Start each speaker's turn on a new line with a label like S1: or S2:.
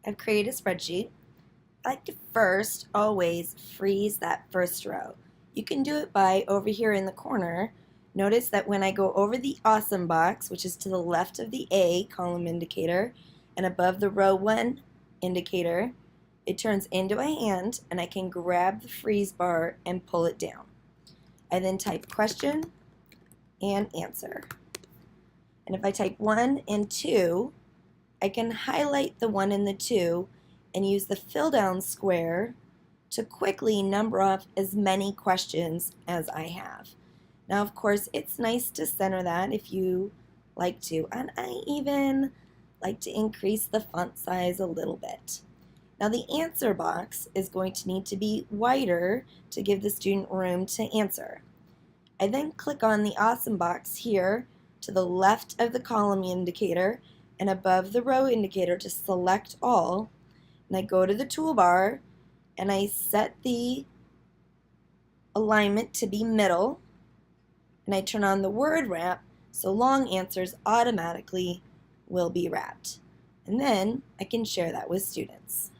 S1: I've created a spreadsheet. I like to first always freeze that first row. You can do it by over here in the corner. Notice that when I go over the awesome box, which is to the left of the A column indicator, and above the row 1 indicator, it turns into a hand and I can grab the freeze bar and pull it down. I then type question and answer. And if I type 1 and 2, I can highlight the 1 and the 2 and use the fill down square to quickly number off as many questions as I have. Now, of course, it's nice to center that if you like to, and I even like to increase the font size a little bit. Now, the answer box is going to need to be wider to give the student room to answer. I then click on the awesome box here to the left of the column indicator and above the row indicator to select all, and I go to the toolbar and I set the alignment to be middle, and I turn on the word wrap so long answers automatically will be wrapped. And then I can share that with students.